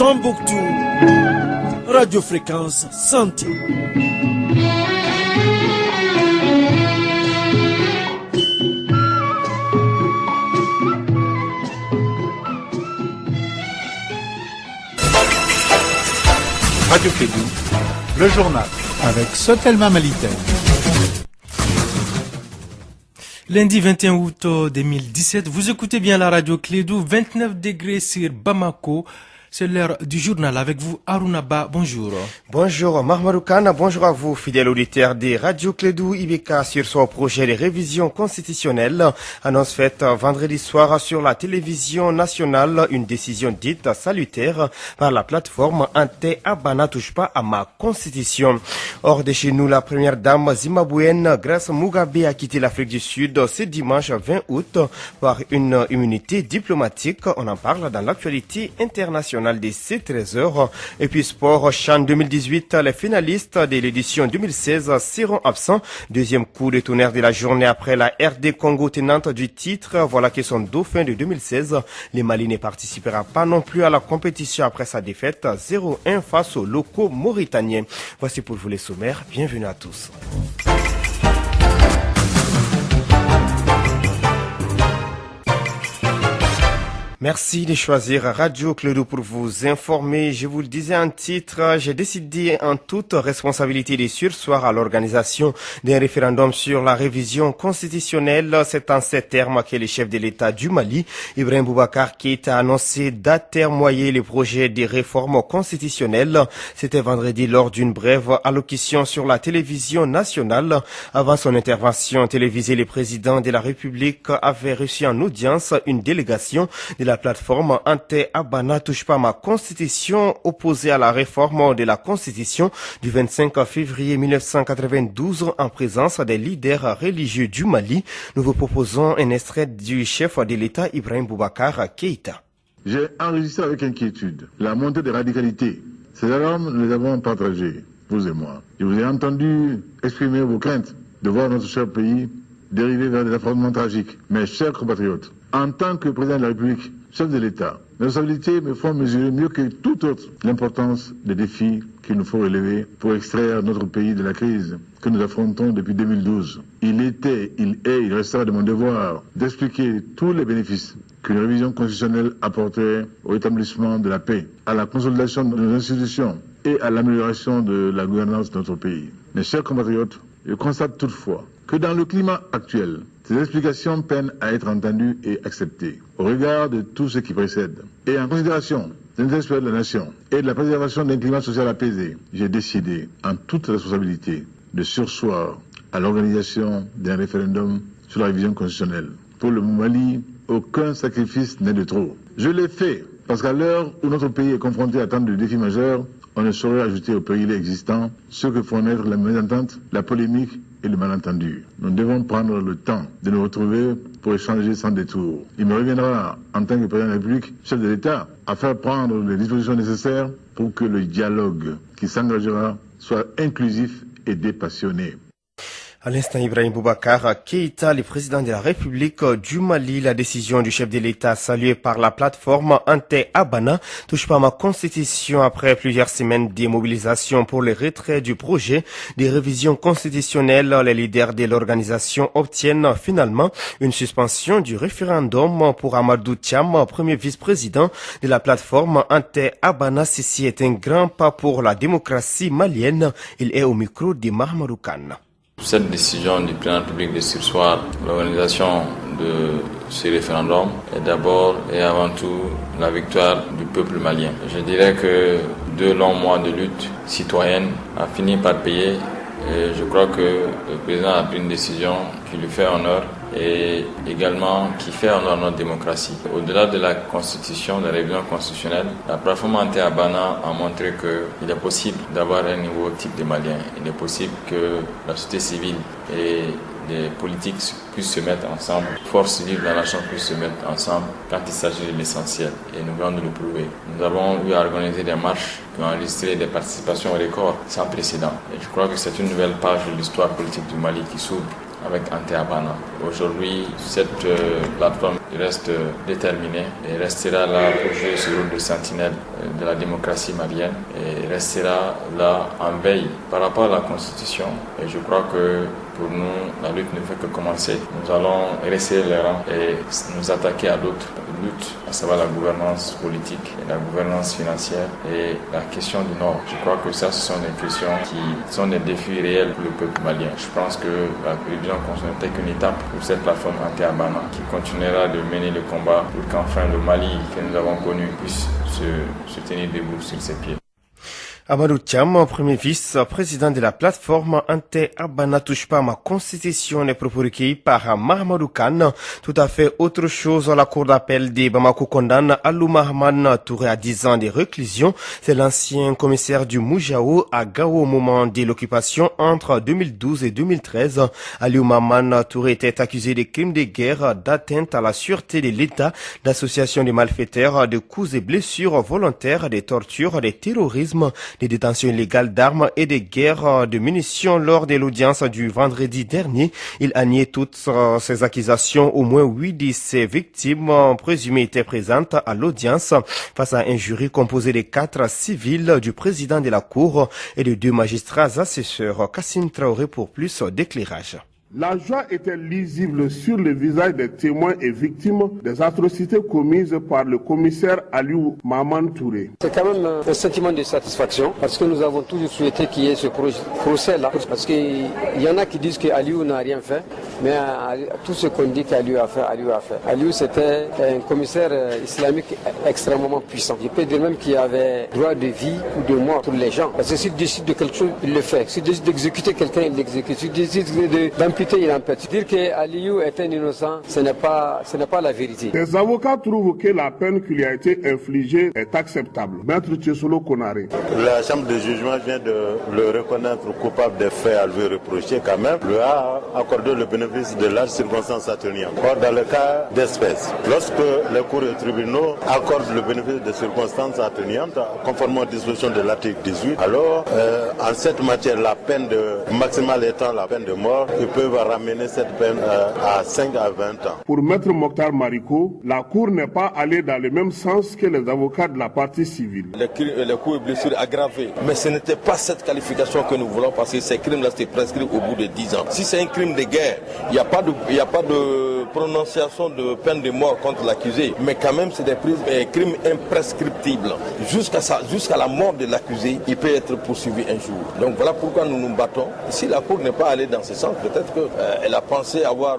Tombouctou, Radio Fréquence Santé. Radio Clédou, le journal, avec Sotelma Malitel. Lundi 21 août 2017, vous écoutez bien la radio Clédou, 29 degrés sur Bamako. C'est l'heure du journal avec vous, Arunaba. Bonjour. Bonjour, Mahmoud Khan. Bonjour à vous, fidèles auditeurs des radios Clédou IBK sur son projet de révision constitutionnelle. Annonce faite vendredi soir sur la télévision nationale, une décision dite salutaire par la plateforme Ante Abana touche pas à ma constitution. Hors de chez nous, la première dame zimbabwéenne Grace Mugabe a quitté l'Afrique du Sud ce dimanche 20 août par une immunité diplomatique. On en parle dans l'actualité internationale des 13h. Et puis sport, CHAN 2018, les finalistes de l'édition 2016 seront absents. Deuxième coup de tonnerre de la journée après la RD Congo tenante du titre. Voilà qui sont dauphins de 2016. Les Mali ne participera pas non plus à la compétition après sa défaite 0-1 face aux locaux mauritaniens. Voici pour vous les sommaires. Bienvenue à tous. Merci de choisir Radio Clédou pour vous informer. Je vous le disais en titre, j'ai décidé en toute responsabilité de surseoir à l'organisation d'un référendum sur la révision constitutionnelle. C'est en ces termes que le chef de l'État du Mali, Ibrahim Boubacar Keïta, a annoncé d'atermoyer le projet de réforme constitutionnelle. C'était vendredi lors d'une brève allocution sur la télévision nationale. Avant son intervention télévisée, le président de la République avait reçu en audience une délégation de la plateforme Ante Abana touche pas ma constitution, opposée à la réforme de la constitution du 25 février 1992 en présence des leaders religieux du Mali. Nous vous proposons un extrait du chef de l'État Ibrahim Boubacar Keïta. J'ai enregistré avec inquiétude la montée des radicalités. Ces alarmes, nous les avons partagées, vous et moi. Je vous ai entendu exprimer vos craintes de voir notre cher pays dériver vers des affrontements tragiques. Mes chers compatriotes, en tant que président de la République, chef de l'État, mes responsabilités me font mesurer mieux que tout autre l'importance des défis qu'il nous faut relever pour extraire notre pays de la crise que nous affrontons depuis 2012. Il était, il est, il restera de mon devoir d'expliquer tous les bénéfices qu'une révision constitutionnelle apporterait au rétablissement de la paix, à la consolidation de nos institutions et à l'amélioration de la gouvernance de notre pays. Mes chers compatriotes, je constate toutefois que dans le climat actuel, ces explications peinent à être entendues et acceptées. Au regard de tout ce qui précède, et en considération des intérêts de la nation et de la préservation d'un climat social apaisé, j'ai décidé, en toute responsabilité, de surseoir à l'organisation d'un référendum sur la révision constitutionnelle. Pour le Mali, aucun sacrifice n'est de trop. Je l'ai fait parce qu'à l'heure où notre pays est confronté à tant de défis majeurs, on ne saurait ajouter au péril existant ce que font naître la mésentente, la polémique et le malentendu. Nous devons prendre le temps de nous retrouver pour échanger sans détour. Il me reviendra, en tant que président de la République, chef de l'État, à faire prendre les dispositions nécessaires pour que le dialogue qui s'engagera soit inclusif et dépassionné. À l'instant, Ibrahim Boubacar Keïta, le président de la République du Mali, la décision du chef de l'État saluée par la plateforme Ante Abana touche pas ma constitution après plusieurs semaines de mobilisation pour le retrait du projet de révision constitutionnelle. Les leaders de l'organisation obtiennent finalement une suspension du référendum pour Amadou Thiam, premier vice-président de la plateforme Ante Abana. Ceci est un grand pas pour la démocratie malienne. Il est au micro de Mahmoud Khan. Cette décision du président public de surseoir l'organisation de ce référendum est d'abord et avant tout la victoire du peuple malien. Je dirais que 2 longs mois de lutte citoyenne a fini par payer et je crois que le président a pris une décision qui lui fait honneur et également qui fait honneur à notre démocratie. Au-delà de la constitution, de la révision constitutionnelle, la plateforme Ante Abana a montré qu'il est possible d'avoir un nouveau type de Malien. Il est possible que la société civile et les politiques puissent se mettre ensemble, forces vives de la nation puissent se mettre ensemble quand il s'agit de l'essentiel. Et nous venons de le prouver. Nous avons eu à organiser des marches qui ont enregistré des participations records sans précédent. Et je crois que c'est une nouvelle page de l'histoire politique du Mali qui s'ouvre avec Ante Abana. Aujourd'hui, cette plateforme reste déterminée et restera là pour jouer ce rôle de sentinelle de la démocratie malienne et restera là en veille par rapport à la Constitution. Et je crois que pour nous, la lutte ne fait que commencer. Nous allons resserrer les rangs et nous attaquer à d'autres luttes, à savoir la gouvernance politique, et la gouvernance financière et la question du Nord. Je crois que ça, ce sont des questions qui sont des défis réels pour le peuple malien. Je pense que la révision constitutionnelle n'est qu'une étape pour cette plateforme Ante-Abana qui continuera de mener le combat pour qu'enfin le Mali que nous avons connu puisse se tenir debout sur ses pieds. Amadou Thiam, premier vice-président de la plateforme Ante-Abana touche pas à ma constitution, les propos recueillis par Mahamadou Khan. Tout à fait autre chose, la cour d'appel de Bamako condamne Alou Mahaman Touré à 10 ans de réclusion. C'est l'ancien commissaire du Moujao à Gao au moment de l'occupation entre 2012 et 2013. Alou Mahaman Touré était accusé de crimes de guerre, d'atteinte à la sûreté de l'État, d'association de malfaiteurs, de coups et blessures volontaires, de tortures, de terrorisme, des détentions illégales d'armes et des guerres de munitions. Lors de l'audience du vendredi dernier, il a nié toutes ces accusations. Au moins 8 de ses victimes présumées étaient présentes à l'audience face à un jury composé de 4 civils, du président de la cour et de 2 magistrats assesseurs. Kassim Traoré pour plus d'éclairage. La joie était lisible sur le visage des témoins et victimes des atrocités commises par le commissaire Aliou Mahaman Touré. C'est quand même un sentiment de satisfaction parce que nous avons toujours souhaité qu'il y ait ce procès-là. Parce qu'il y en a qui disent qu'Aliou n'a rien fait, mais tout ce qu'on dit qu'Aliou a fait, Aliou a fait. Aliou, c'était un commissaire islamique extrêmement puissant. Je peux dire même qu'il avait droit de vie ou de mort pour les gens. Parce que s'il décide de quelque chose, il le fait. S'il décide d'exécuter quelqu'un, il l'exécute. S'il décide d'amputer, il empêche. Dire que Aliou est un innocent, ce n'est pas la vérité. Les avocats trouvent que la peine qui lui a été infligée est acceptable. Maître Tchesolo Konaré. La chambre de jugement vient de le reconnaître coupable des faits à lui reprocher quand même. Lui a accordé le bénéfice de larges circonstances atténuantes. Or, dans le cas d'espèce, lorsque les cours et tribunaux accordent le bénéfice de circonstances atténuantes, conformément aux dispositions de l'article 18, alors en cette matière, la peine maximale étant la peine de mort, ils peuvent ramener cette peine à 5 à 20 ans. Pour Maître Mokhtar Mariko, la Cour n'est pas allée dans le même sens que les avocats de la partie civile. Les coups et blessures aggravées. Mais ce n'était pas cette qualification que nous voulons parce que ces crimes-là étaient prescrits au bout de 10 ans. Si c'est un crime de guerre, il n'y a pas de prononciation de peine de mort contre l'accusé. Mais quand même, c'est des crimes imprescriptibles. Jusqu'à la mort de l'accusé, il peut être poursuivi un jour. Donc voilà pourquoi nous nous battons. Si la Cour n'est pas allée dans ce sens, peut-être qu'elle a pensé avoir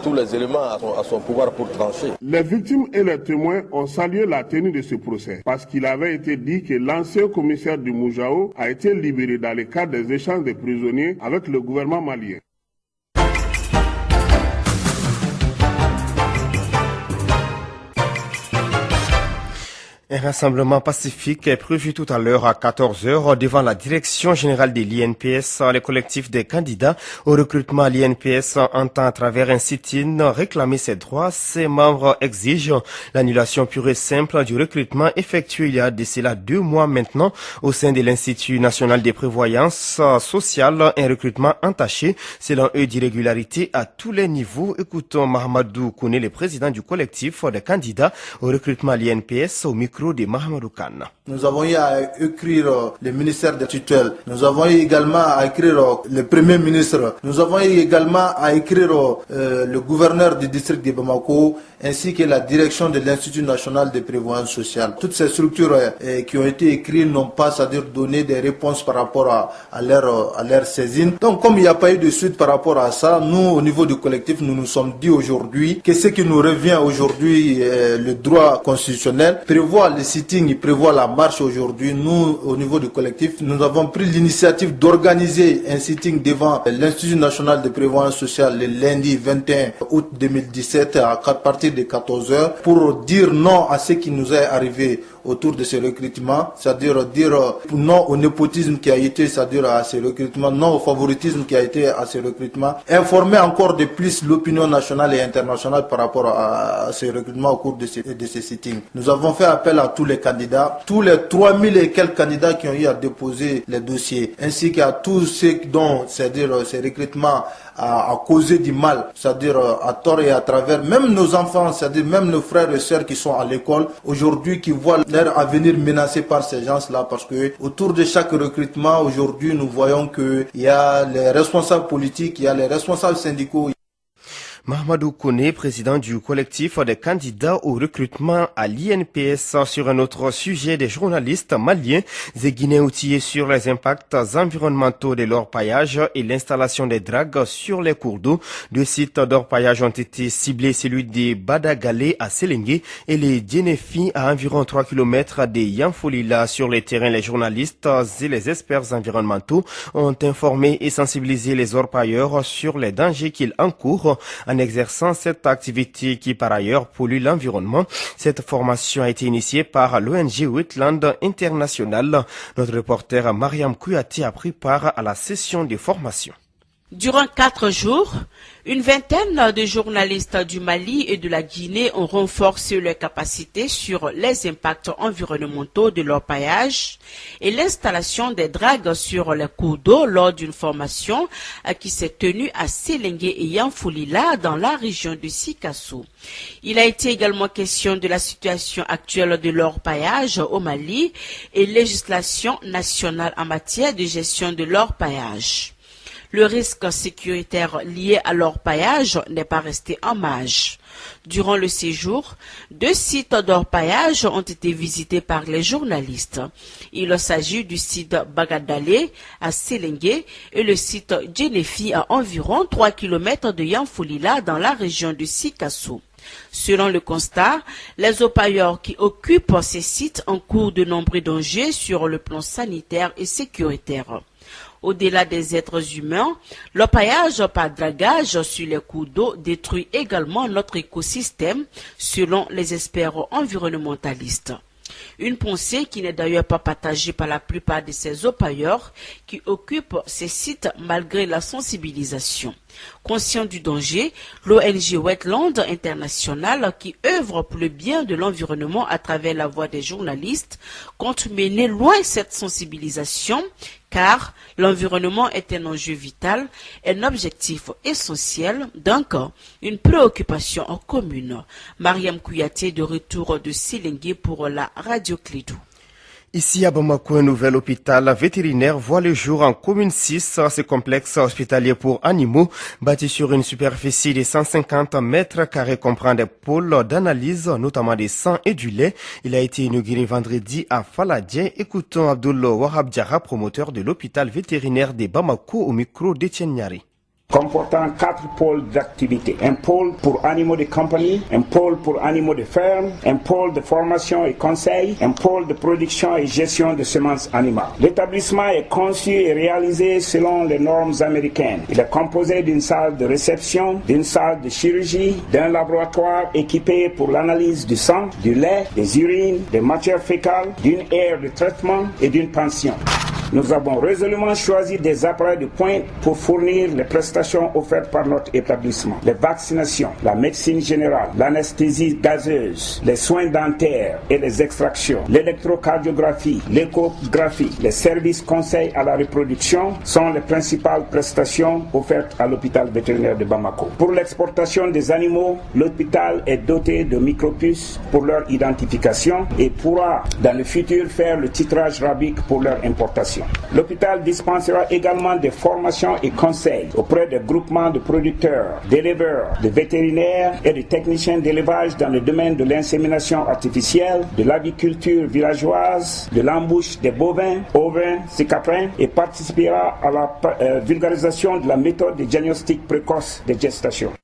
tous les éléments à son pouvoir pour trancher. Les victimes et les témoins ont salué la tenue de ce procès parce qu'il avait été dit que l'ancien commissaire du Moujao a été libéré dans le cadre des échanges de prisonniers avec le gouvernement malien. Un rassemblement pacifique est prévu tout à l'heure à 14h devant la direction générale de l'INPS. Le collectif des candidats au recrutement à l'INPS entend à travers un sit-in réclamer ses droits. Ses membres exigent l'annulation pure et simple du recrutement effectué il y a de cela 2 mois maintenant au sein de l'Institut national de prévoyance sociale. Un recrutement entaché, selon eux, d'irrégularité à tous les niveaux. Écoutons Mahamadou Kouné, le président du collectif des candidats au recrutement à l'INPS, au micro de Mahamadou Khan. Nous avons eu à écrire le ministère des tutelles. Nous avons eu également à écrire le premier ministre. Nous avons eu également à écrire le gouverneur du district de Bamako ainsi que la direction de l'Institut national de prévoyance sociale. Toutes ces structures qui ont été écrites n'ont pas, c'est-à-dire donné des réponses par rapport à leur saisine. Donc comme il n'y a pas eu de suite par rapport à ça, nous au niveau du collectif, nous nous sommes dit aujourd'hui que ce qui nous revient aujourd'hui, le droit constitutionnel, prévoit le sitting, il prévoit la marche aujourd'hui. Nous, au niveau du collectif, nous avons pris l'initiative d'organiser un sitting devant l'Institut national de prévoyance sociale le lundi 21 août 2017 à partir de 14h pour dire non à ce qui nous est arrivé autour de ce recrutement, c'est-à-dire dire non au népotisme qui a été, c'est-à-dire à ce recrutement, non au favoritisme qui a été à ce recrutement, informer encore de plus l'opinion nationale et internationale par rapport à ce recrutement au cours de ces sittings. Nous avons fait appel à tous les candidats, tous les 3000 et quelques candidats qui ont eu à déposer les dossiers, ainsi qu'à tous ceux dont, c'est-à-dire ces recrutements à causer du mal, c'est-à-dire à tort et à travers, même nos enfants, c'est-à-dire même nos frères et sœurs qui sont à l'école, aujourd'hui qui voient leur avenir menacé par ces gens-là, parce que autour de chaque recrutement, aujourd'hui, nous voyons qu'il y a les responsables politiques, il y a les responsables syndicaux. Mahamadou Kone, président du collectif des candidats au recrutement à l'INPS, sur un autre sujet des journalistes maliens et guinéens outillés sur les impacts environnementaux de l'orpaillage et l'installation des dragues sur les cours d'eau. 2 sites d'orpaillage ont été ciblés, celui de Badagalé à Selengue et les Djenefi à environ 3 km de Yanfolila. Sur les terrains, les journalistes et les experts environnementaux ont informé et sensibilisé les orpailleurs sur les dangers qu'ils encourent en exerçant cette activité qui par ailleurs pollue l'environnement. Cette formation a été initiée par l'ONG Wetland International. Notre reporter Mariam Kouyaté a pris part à la session de formation. Durant 4 jours, une vingtaine de journalistes du Mali et de la Guinée ont renforcé leurs capacités sur les impacts environnementaux de l'orpaillage et l'installation des dragues sur les cours d'eau lors d'une formation qui s'est tenue à Selengue et Yanfolila dans la région de Sikasso. Il a été également question de la situation actuelle de l'orpaillage au Mali et législation nationale en matière de gestion de l'orpaillage. Le risque sécuritaire lié à l'orpaillage n'est pas resté en marge. Durant le séjour, 2 sites d'orpaillage ont été visités par les journalistes. Il s'agit du site Bagadalé à Selengue et le site Djenefi à environ 3 km de Yanfolila dans la région de Sikasso. Selon le constat, les orpailleurs qui occupent ces sites encourent de nombreux dangers sur le plan sanitaire et sécuritaire. Au-delà des êtres humains, l'orpaillage par dragage sur les cours d'eau détruit également notre écosystème, selon les experts environnementalistes. Une pensée qui n'est d'ailleurs pas partagée par la plupart de ces orpailleurs qui occupent ces sites malgré la sensibilisation. Conscient du danger, l'ONG Wetland International, qui œuvre pour le bien de l'environnement à travers la voix des journalistes, compte mener loin cette sensibilisation, car l'environnement est un enjeu vital, un objectif essentiel, donc une préoccupation en commune. Mariam Kouyaté de retour de Selengue pour la Radio Clédou. Ici à Bamako, un nouvel hôpital vétérinaire voit le jour en commune 6. Ce complexe hospitalier pour animaux, bâti sur une superficie de 150 mètres carrés, comprend des pôles d'analyse, notamment des sangs et du lait. Il a été inauguré vendredi à Faladien. Écoutons Abdul Wahab Diarra, promoteur de l'hôpital vétérinaire de Bamako, au micro d'Etienne Niari. Comportant 4 pôles d'activité. Un pôle pour animaux de compagnie, un pôle pour animaux de ferme, un pôle de formation et conseil, un pôle de production et gestion de semences animales. L'établissement est conçu et réalisé selon les normes américaines. Il est composé d'une salle de réception, d'une salle de chirurgie, d'un laboratoire équipé pour l'analyse du sang, du lait, des urines, des matières fécales, d'une aire de traitement et d'une pension. Nous avons résolument choisi des appareils de pointe pour fournir les prestations offertes par notre établissement. Les vaccinations, la médecine générale, l'anesthésie gazeuse, les soins dentaires et les extractions, l'électrocardiographie, l'échographie, les services conseils à la reproduction sont les principales prestations offertes à l'hôpital vétérinaire de Bamako. Pour l'exportation des animaux, l'hôpital est doté de micropuces pour leur identification et pourra dans le futur faire le titrage rabique pour leur importation. L'hôpital dispensera également des formations et conseils auprès des groupements de producteurs, d'éleveurs, de vétérinaires et de techniciens d'élevage dans le domaine de l'insémination artificielle, de l'aviculture villageoise, de l'embouche des bovins, ovins, caprins et participera à la vulgarisation de la méthode de diagnostic précoce des gestations.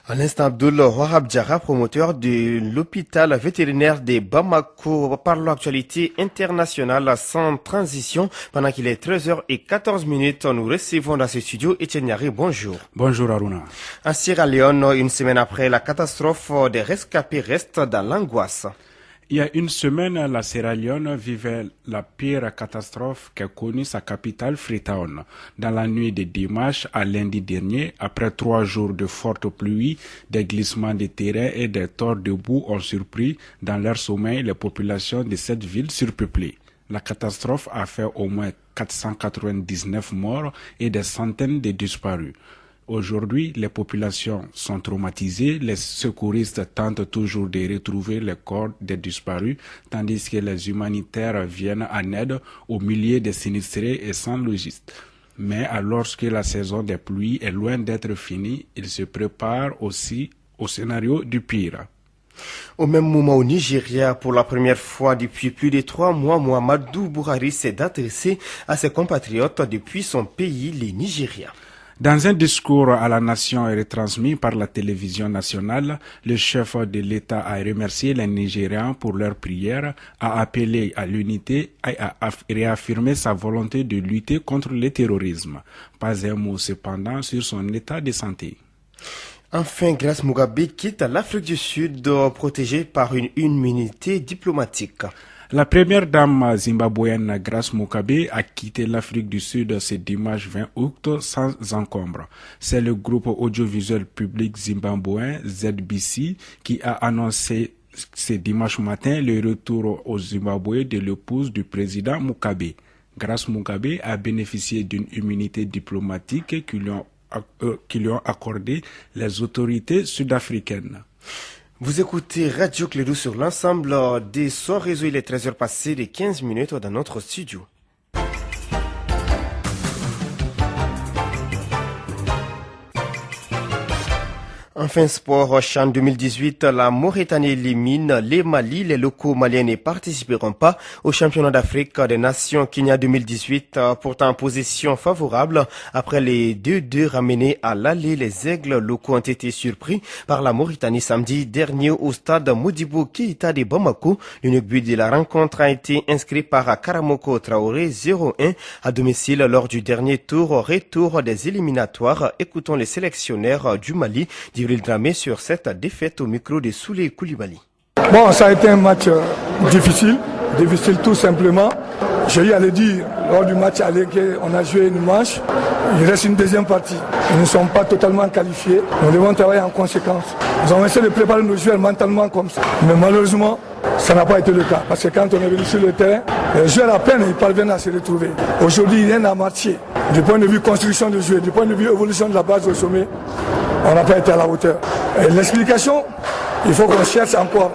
À l'instant, Abdul Wahab Diarra, promoteur de l'hôpital vétérinaire de Bamako, par l'actualité internationale sans transition. Pendant qu'il est 13h14, nous recevons dans ce studio Etienne Niari. Bonjour. Bonjour Aruna. En Sierra Leone, une semaine après la catastrophe, des rescapés restent dans l'angoisse. Il y a une semaine, la Sierra Leone vivait la pire catastrophe qu'a connue sa capitale Freetown. Dans la nuit de dimanche à lundi dernier, après 3 jours de fortes pluies, des glissements de terrain et des torts de boue ont surpris dans leur sommeil les populations de cette ville surpeuplée. La catastrophe a fait au moins 499 morts et des centaines de disparus. Aujourd'hui, les populations sont traumatisées, les secouristes tentent toujours de retrouver les corps des disparus, tandis que les humanitaires viennent en aide aux milliers de sinistrés et sans logiste. Mais alors que la saison des pluies est loin d'être finie, ils se préparent aussi au scénario du pire. Au même moment au Nigeria, pour la première fois depuis plus de 3 mois, Muhammadu Buhari s'est adressé à ses compatriotes depuis son pays, le Nigeria. Dans un discours à la nation retransmis par la télévision nationale, le chef de l'État a remercié les Nigérians pour leurs prières, a appelé à l'unité et a réaffirmé sa volonté de lutter contre le terrorisme. Pas un mot cependant sur son état de santé. Enfin, Grace Mugabe quitte l'Afrique du Sud protégée par une immunité diplomatique. La première dame zimbabwéenne Grace Mugabe a quitté l'Afrique du Sud ce dimanche 20 août sans encombre. C'est le groupe audiovisuel public zimbabwéen ZBC qui a annoncé ce dimanche matin le retour au Zimbabwe de l'épouse du président Mugabe. Grace Mugabe a bénéficié d'une immunité diplomatique qui lui ont accordé les autorités sud-africaines. Vous écoutez Radio Clédou sur l'ensemble des sons réseau. Il est 13h passé de 15 minutes dans notre studio. Enfin, sport, CHAN 2018, la Mauritanie élimine les Mali. Les locaux maliens ne participeront pas au championnat d'Afrique des Nations Kenya 2018, pourtant en position favorable. Après les 2-2 ramenés à l'aller, les aigles locaux ont été surpris par la Mauritanie samedi dernier au stade Modibo Keïta de Bamako. L'unique but de la rencontre a été inscrit par Karamoko Traoré 0-1 à domicile lors du dernier retour des éliminatoires. Écoutons les sélectionneurs du Mali, Dramé sur cette défaite au micro de Souley Koulibaly. Bon, ça a été un match difficile tout simplement. J'ai eu à le dire lors du match aller qu'on a joué une manche. Il reste une deuxième partie. Ils ne sont pas totalement qualifiés. Nous devons travailler en conséquence. Nous avons essayé de préparer nos joueurs mentalement comme ça. Mais malheureusement, ça n'a pas été le cas. Parce que quand on est venu sur le terrain, les joueurs à peine ils parviennent à se retrouver. Aujourd'hui, rien n'a marché. Du point de vue construction de jeu, du point de vue évolution de la base au sommet, on n'a pas été à la hauteur. Et l'explication, il faut qu'on cherche encore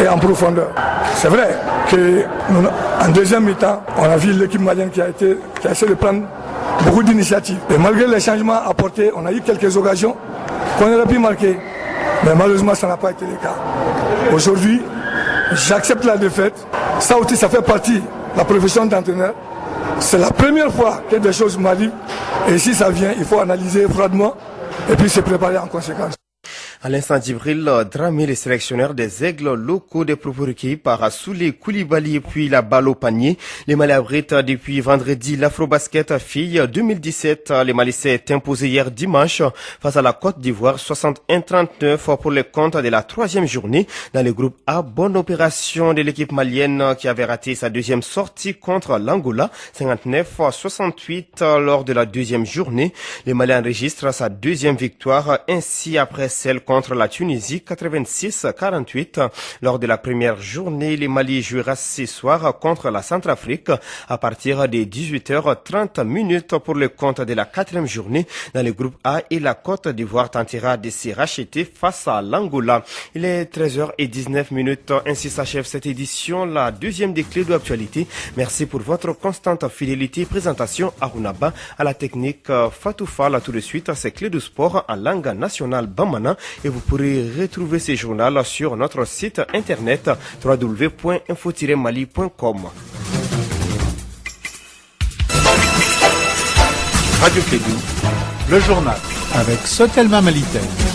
et en profondeur. C'est vrai qu'en deuxième mi-temps, on a vu l'équipe malienne qui a essayé de prendre beaucoup d'initiatives. Et malgré les changements apportés, on a eu quelques occasions qu'on aurait pu marquer. Mais malheureusement, ça n'a pas été le cas. Aujourd'hui, j'accepte la défaite. Ça aussi, ça fait partie de la profession d'entraîneur. C'est la première fois que des choses m'arrivent. Et si ça vient, il faut analyser froidement et puis se préparer en conséquence. À l'instant, Djibril Dramé, les sélectionneurs des aigles locaux, des propos recueillis par Souley Koulibaly et puis la balle au panier. Les Mali abritent depuis vendredi l'Afrobasket filles 2017. Les Mali s'est imposé hier dimanche face à la Côte d'Ivoire 61-39 pour les comptes de la 3e journée. Dans le groupe A, bonne opération de l'équipe malienne qui avait raté sa deuxième sortie contre l'Angola 59-68 lors de la 2e journée. Les Mali enregistrent sa 2e victoire ainsi après celle contre la Tunisie 86-48. Lors de la première journée, les Mali jouera ce soir contre la Centrafrique à partir de 18h30 pour le compte de la 4e journée. Dans le groupe A, et la Côte d'Ivoire tentera de se racheter face à l'Angola. Il est 13h19. Ainsi s'achève cette édition, la 2e des clés d'actualité. Merci pour votre constante fidélité. Présentation Arunaba à la technique Fatou Fall. Tout de suite, c'est Clés du sport en langue nationale bamana. Et vous pourrez retrouver ces journaux sur notre site internet www.info-mali.com. Radio Clédou, le journal avec Sotelma Malitel.